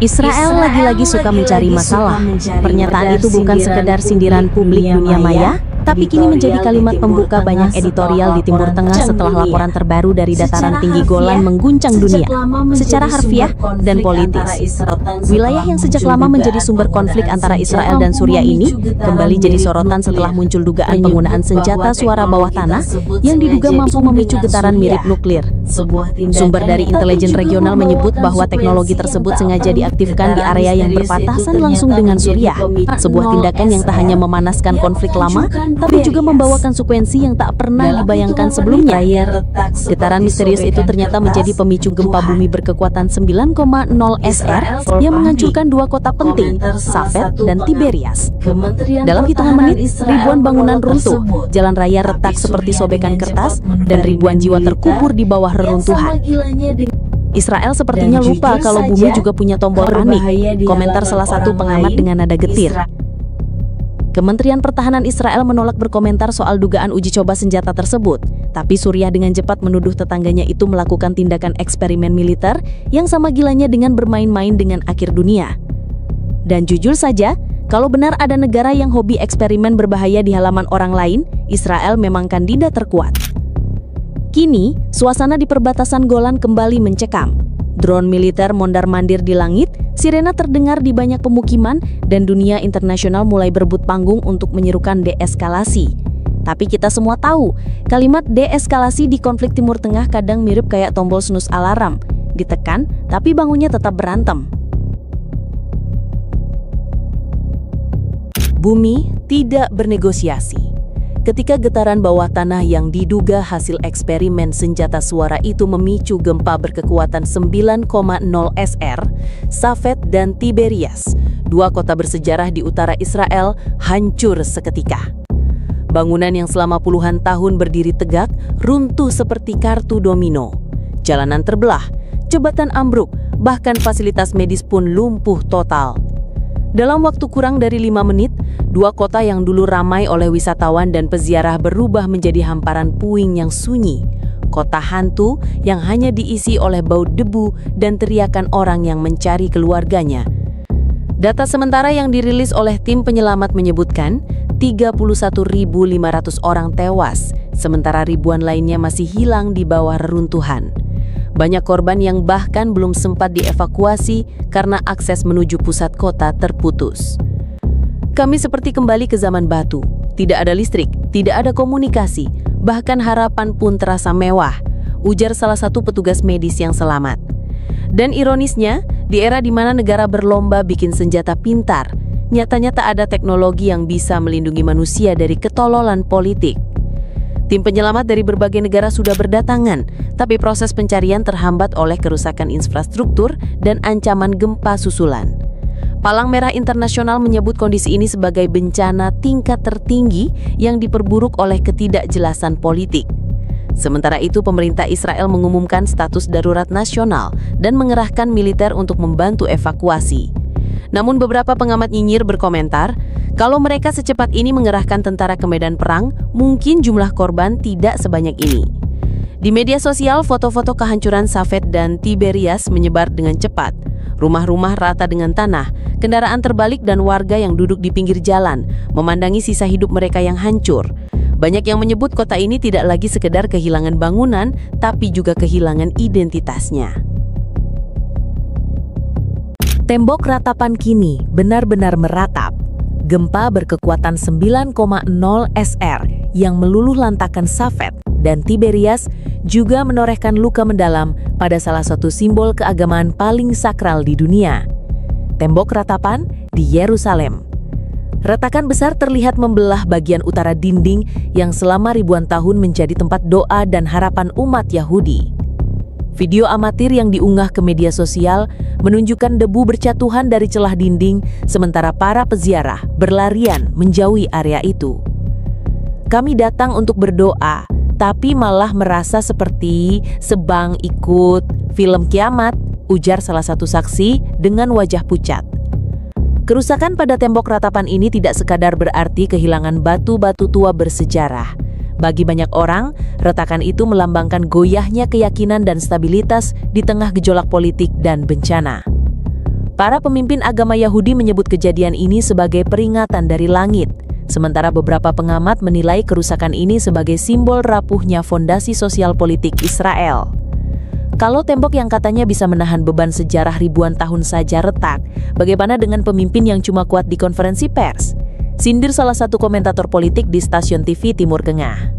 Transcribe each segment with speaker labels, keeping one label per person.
Speaker 1: Israel lagi-lagi suka mencari masalah. Pernyataan itu bukan sekedar sindiran publik dunia maya, tapi kini menjadi kalimat pembuka banyak editorial di Timur Tengah setelah laporan terbaru dari dataran tinggi Golan mengguncang dunia secara harfiah dan politis. Wilayah yang sejak lama menjadi sumber konflik antara Israel dan Suriah ini kembali jadi sorotan setelah muncul dugaan penggunaan senjata suara bawah tanah yang diduga mampu memicu getaran mirip nuklir. Sumber dari intelijen regional menyebut bahwa teknologi tersebut sengaja diaktifkan di area yang berbatasan langsung dengan Suriah, sebuah tindakan yang tak hanya memanaskan konflik lama, tapi juga membawa konsekuensi yang tak pernah dibayangkan sebelumnya. Getaran misterius itu ternyata menjadi pemicu gempa bumi berkekuatan 9,0 SR yang menghancurkan dua kota penting, Safed dan Tiberias. Dalam hitungan menit, ribuan bangunan runtuh, jalan raya retak seperti sobekan kertas, dan ribuan jiwa terkubur di bawah reruntuhan. Israel sepertinya lupa kalau bumi juga punya tombol panik, komentar salah satu pengamat dengan nada getir. Kementerian Pertahanan Israel menolak berkomentar soal dugaan uji coba senjata tersebut, tapi Suriah dengan cepat menuduh tetangganya itu melakukan tindakan eksperimen militer yang sama gilanya dengan bermain-main dengan akhir dunia. Dan jujur saja, kalau benar ada negara yang hobi eksperimen berbahaya di halaman orang lain, Israel memang kandidat terkuat. Kini, suasana di perbatasan Golan kembali mencekam. Drone militer mondar-mandir di langit, sirena terdengar di banyak pemukiman, dan dunia internasional mulai berebut panggung untuk menyerukan deeskalasi. Tapi kita semua tahu, kalimat deeskalasi di konflik Timur Tengah kadang mirip kayak tombol snooze alarm. Ditekan, tapi bangunnya tetap berantem. Bumi tidak bernegosiasi. Ketika getaran bawah tanah yang diduga hasil eksperimen senjata suara itu memicu gempa berkekuatan 9,0 SR, Safed dan Tiberias, dua kota bersejarah di utara Israel, hancur seketika. Bangunan yang selama puluhan tahun berdiri tegak runtuh seperti kartu domino. Jalanan terbelah, jembatan ambruk, bahkan fasilitas medis pun lumpuh total. Dalam waktu kurang dari 5 menit, dua kota yang dulu ramai oleh wisatawan dan peziarah berubah menjadi hamparan puing yang sunyi. Kota hantu yang hanya diisi oleh bau debu dan teriakan orang yang mencari keluarganya. Data sementara yang dirilis oleh tim penyelamat menyebutkan 31.500 orang tewas, sementara ribuan lainnya masih hilang di bawah reruntuhan. Banyak korban yang bahkan belum sempat dievakuasi karena akses menuju pusat kota terputus. Kami seperti kembali ke zaman batu. Tidak ada listrik, tidak ada komunikasi, bahkan harapan pun terasa mewah, ujar salah satu petugas medis yang selamat. Dan ironisnya, di era di mana negara berlomba bikin senjata pintar, nyatanya tak ada teknologi yang bisa melindungi manusia dari ketololan politik. Tim penyelamat dari berbagai negara sudah berdatangan, tapi proses pencarian terhambat oleh kerusakan infrastruktur dan ancaman gempa susulan. Palang Merah Internasional menyebut kondisi ini sebagai bencana tingkat tertinggi yang diperburuk oleh ketidakjelasan politik. Sementara itu, pemerintah Israel mengumumkan status darurat nasional dan mengerahkan militer untuk membantu evakuasi. Namun beberapa pengamat nyinyir berkomentar, kalau mereka secepat ini mengerahkan tentara ke medan perang, mungkin jumlah korban tidak sebanyak ini. Di media sosial, foto-foto kehancuran Safed dan Tiberias menyebar dengan cepat. Rumah-rumah rata dengan tanah, kendaraan terbalik dan warga yang duduk di pinggir jalan, memandangi sisa hidup mereka yang hancur. Banyak yang menyebut kota ini tidak lagi sekedar kehilangan bangunan, tapi juga kehilangan identitasnya. Tembok ratapan kini benar-benar meratap. Gempa berkekuatan 9,0 SR yang meluluh lantakkan Safed dan Tiberias juga menorehkan luka mendalam pada salah satu simbol keagamaan paling sakral di dunia, tembok ratapan di Yerusalem. Retakan besar terlihat membelah bagian utara dinding yang selama ribuan tahun menjadi tempat doa dan harapan umat Yahudi. Video amatir yang diunggah ke media sosial menunjukkan debu bercatuhan dari celah dinding, sementara para peziarah berlarian menjauhi area itu. Kami datang untuk berdoa, tapi malah merasa seperti sebang ikut film kiamat, ujar salah satu saksi dengan wajah pucat. Kerusakan pada tembok ratapan ini tidak sekadar berarti kehilangan batu-batu tua bersejarah. Bagi banyak orang, retakan itu melambangkan goyahnya keyakinan dan stabilitas di tengah gejolak politik dan bencana. Para pemimpin agama Yahudi menyebut kejadian ini sebagai peringatan dari langit, sementara beberapa pengamat menilai kerusakan ini sebagai simbol rapuhnya fondasi sosial politik Israel. Kalau tembok yang katanya bisa menahan beban sejarah ribuan tahun saja retak, bagaimana dengan pemimpin yang cuma kuat di konferensi pers? Sindir salah satu komentator politik di stasiun TV Timur Tengah.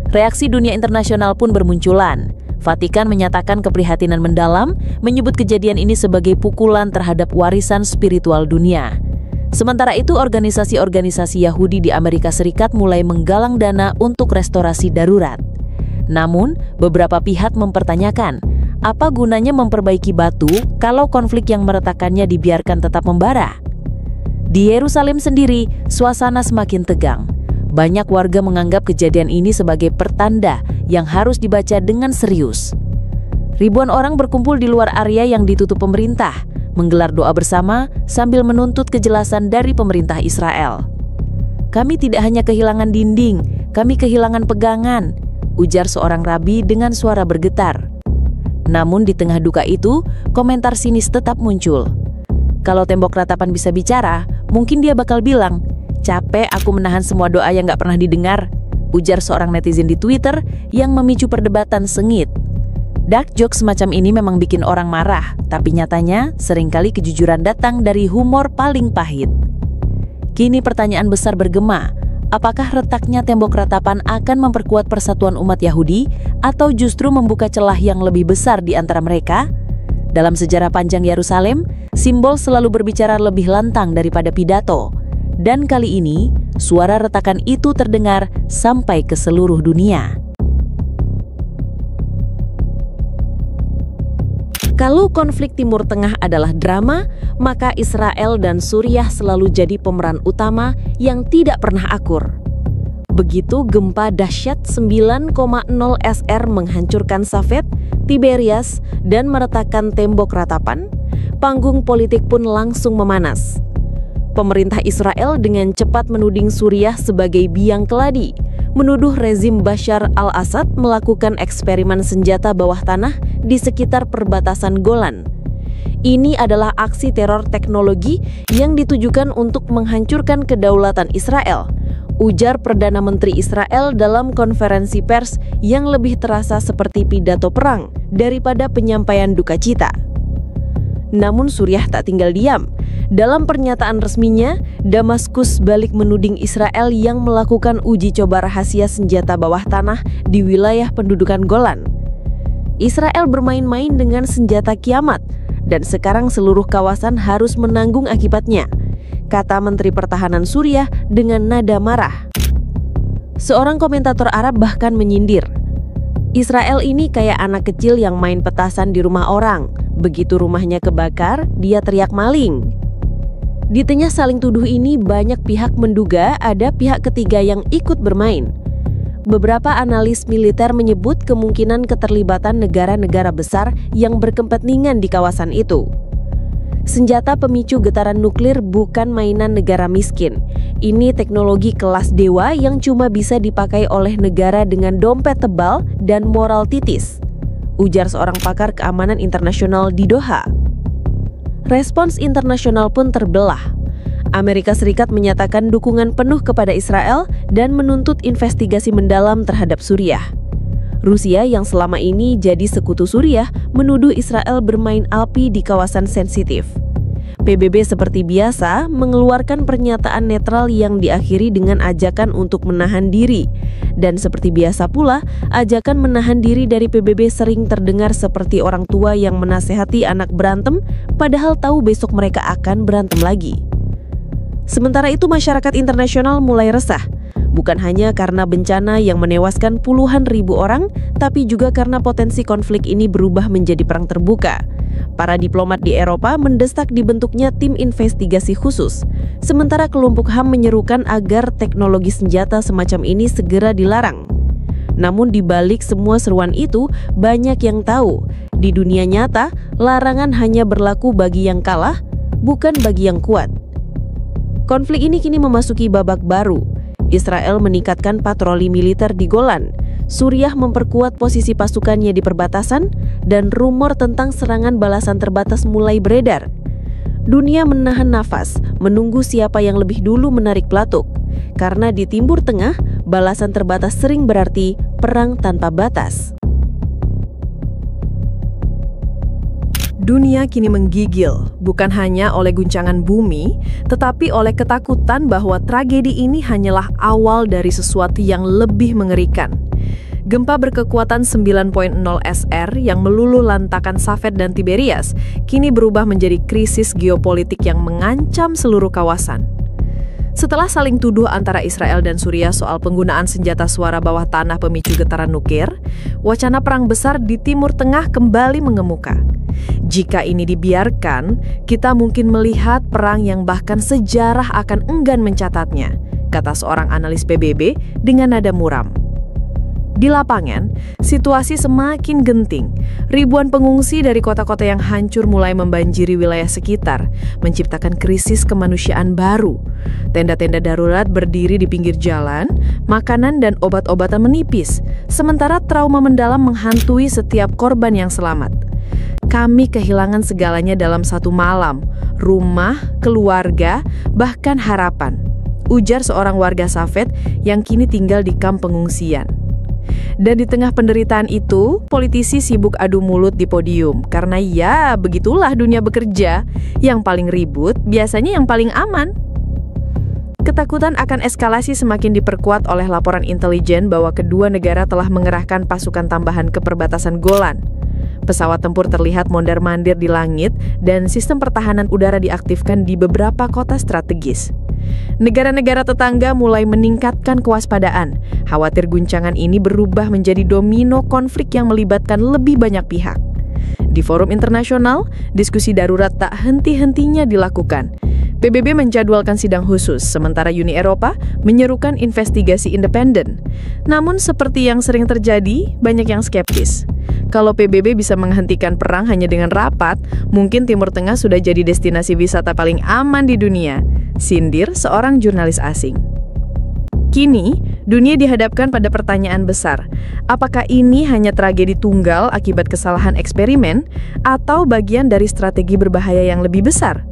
Speaker 1: Reaksi dunia internasional pun bermunculan. Vatikan menyatakan keprihatinan mendalam, menyebut kejadian ini sebagai pukulan terhadap warisan spiritual dunia. Sementara itu, organisasi-organisasi Yahudi di Amerika Serikat mulai menggalang dana untuk restorasi darurat. Namun, beberapa pihak mempertanyakan, apa gunanya memperbaiki batu kalau konflik yang meretakannya dibiarkan tetap membara? Di Yerusalem sendiri, suasana semakin tegang. Banyak warga menganggap kejadian ini sebagai pertanda yang harus dibaca dengan serius. Ribuan orang berkumpul di luar area yang ditutup pemerintah, menggelar doa bersama sambil menuntut kejelasan dari pemerintah Israel. "Kami tidak hanya kehilangan dinding, kami kehilangan pegangan," ujar seorang rabi dengan suara bergetar. Namun di tengah duka itu, komentar sinis tetap muncul. Kalau tembok ratapan bisa bicara, mungkin dia bakal bilang, "Capek aku menahan semua doa yang gak pernah didengar," ujar seorang netizen di Twitter yang memicu perdebatan sengit. Dark jokes semacam ini memang bikin orang marah, tapi nyatanya seringkali kejujuran datang dari humor paling pahit. Kini pertanyaan besar bergema, apakah retaknya tembok ratapan akan memperkuat persatuan umat Yahudi atau justru membuka celah yang lebih besar di antara mereka? Dalam sejarah panjang Yerusalem, simbol selalu berbicara lebih lantang daripada pidato. Dan kali ini, suara retakan itu terdengar sampai ke seluruh dunia. Kalau konflik Timur Tengah adalah drama, maka Israel dan Suriah selalu jadi pemeran utama yang tidak pernah akur. Begitu gempa dahsyat 9,0 SR menghancurkan Safed, Tiberias, dan meretakan tembok ratapan, panggung politik pun langsung memanas. Pemerintah Israel dengan cepat menuding Suriah sebagai biang keladi, menuduh rezim Bashar al-Assad melakukan eksperimen senjata bawah tanah di sekitar perbatasan Golan. Ini adalah aksi teror teknologi yang ditujukan untuk menghancurkan kedaulatan Israel, ujar Perdana Menteri Israel dalam konferensi pers yang lebih terasa seperti pidato perang daripada penyampaian duka cita. Namun Suriah tak tinggal diam. Dalam pernyataan resminya, Damaskus balik menuding Israel yang melakukan uji coba rahasia senjata bawah tanah di wilayah pendudukan Golan. Israel bermain-main dengan senjata kiamat, dan sekarang seluruh kawasan harus menanggung akibatnya, kata Menteri Pertahanan Suriah dengan nada marah. Seorang komentator Arab bahkan menyindir, "Israel ini kayak anak kecil yang main petasan di rumah orang. Begitu rumahnya kebakar, dia teriak maling." Di tengah saling tuduh ini, banyak pihak menduga ada pihak ketiga yang ikut bermain. Beberapa analis militer menyebut kemungkinan keterlibatan negara-negara besar yang berkepentingan di kawasan itu. Senjata pemicu getaran nuklir bukan mainan negara miskin. Ini teknologi kelas dewa yang cuma bisa dipakai oleh negara dengan dompet tebal dan moral titis, ujar seorang pakar keamanan internasional di Doha. Respons internasional pun terbelah. Amerika Serikat menyatakan dukungan penuh kepada Israel dan menuntut investigasi mendalam terhadap Suriah. Rusia yang selama ini jadi sekutu Suriah menuduh Israel bermain api di kawasan sensitif. PBB seperti biasa mengeluarkan pernyataan netral yang diakhiri dengan ajakan untuk menahan diri. Dan seperti biasa pula, ajakan menahan diri dari PBB sering terdengar seperti orang tua yang menasehati anak berantem, padahal tahu besok mereka akan berantem lagi. Sementara itu, masyarakat internasional mulai resah, bukan hanya karena bencana yang menewaskan puluhan ribu orang, tapi juga karena potensi konflik ini berubah menjadi perang terbuka. Para diplomat di Eropa mendesak dibentuknya tim investigasi khusus, sementara kelompok HAM menyerukan agar teknologi senjata semacam ini segera dilarang. Namun di balik semua seruan itu, banyak yang tahu, di dunia nyata, larangan hanya berlaku bagi yang kalah, bukan bagi yang kuat. Konflik ini kini memasuki babak baru. Israel meningkatkan patroli militer di Golan, Suriah memperkuat posisi pasukannya di perbatasan, dan rumor tentang serangan balasan terbatas mulai beredar. Dunia menahan nafas, menunggu siapa yang lebih dulu menarik pelatuk. Karena di Timur Tengah, balasan terbatas sering berarti perang tanpa batas.
Speaker 2: Dunia kini menggigil, bukan hanya oleh guncangan bumi, tetapi oleh ketakutan bahwa tragedi ini hanyalah awal dari sesuatu yang lebih mengerikan. Gempa berkekuatan 9.0 SR yang meluluh lantakan Safed dan Tiberias kini berubah menjadi krisis geopolitik yang mengancam seluruh kawasan. Setelah saling tuduh antara Israel dan Suriah soal penggunaan senjata suara bawah tanah pemicu getaran nuklir, wacana perang besar di Timur Tengah kembali mengemuka. Jika ini dibiarkan, kita mungkin melihat perang yang bahkan sejarah akan enggan mencatatnya, kata seorang analis PBB dengan nada muram. Di lapangan, situasi semakin genting. Ribuan pengungsi dari kota-kota yang hancur mulai membanjiri wilayah sekitar, menciptakan krisis kemanusiaan baru. Tenda-tenda darurat berdiri di pinggir jalan, makanan dan obat-obatan menipis, sementara trauma mendalam menghantui setiap korban yang selamat. Kami kehilangan segalanya dalam satu malam, rumah, keluarga, bahkan harapan, ujar seorang warga Safed yang kini tinggal di kamp pengungsian. Dan di tengah penderitaan itu, politisi sibuk adu mulut di podium. Karena ya, begitulah dunia bekerja. Yang paling ribut, biasanya yang paling aman. Ketakutan akan eskalasi semakin diperkuat oleh laporan intelijen bahwa kedua negara telah mengerahkan pasukan tambahan ke perbatasan Golan. Pesawat tempur terlihat mondar-mandir di langit dan sistem pertahanan udara diaktifkan di beberapa kota strategis. Negara-negara tetangga mulai meningkatkan kewaspadaan. Khawatir guncangan ini berubah menjadi domino konflik yang melibatkan lebih banyak pihak. Di forum internasional, diskusi darurat tak henti-hentinya dilakukan. PBB menjadwalkan sidang khusus, sementara Uni Eropa menyerukan investigasi independen. Namun seperti yang sering terjadi, banyak yang skeptis. Kalau PBB bisa menghentikan perang hanya dengan rapat, mungkin Timur Tengah sudah jadi destinasi wisata paling aman di dunia, sindir seorang jurnalis asing. Kini, dunia dihadapkan pada pertanyaan besar. Apakah ini hanya tragedi tunggal akibat kesalahan eksperimen, atau bagian dari strategi berbahaya yang lebih besar?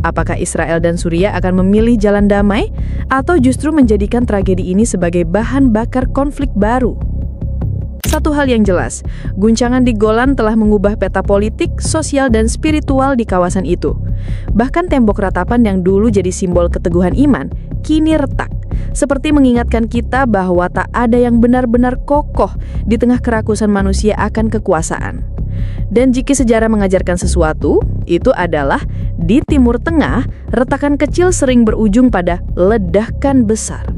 Speaker 2: Apakah Israel dan Suriah akan memilih jalan damai, atau justru menjadikan tragedi ini sebagai bahan bakar konflik baru? Satu hal yang jelas, guncangan di Golan telah mengubah peta politik, sosial, dan spiritual di kawasan itu. Bahkan tembok ratapan yang dulu jadi simbol keteguhan iman, kini retak. Seperti mengingatkan kita bahwa tak ada yang benar-benar kokoh di tengah kerakusan manusia akan kekuasaan. Dan jika sejarah mengajarkan sesuatu, itu adalah di Timur Tengah, retakan kecil sering berujung pada ledakan besar.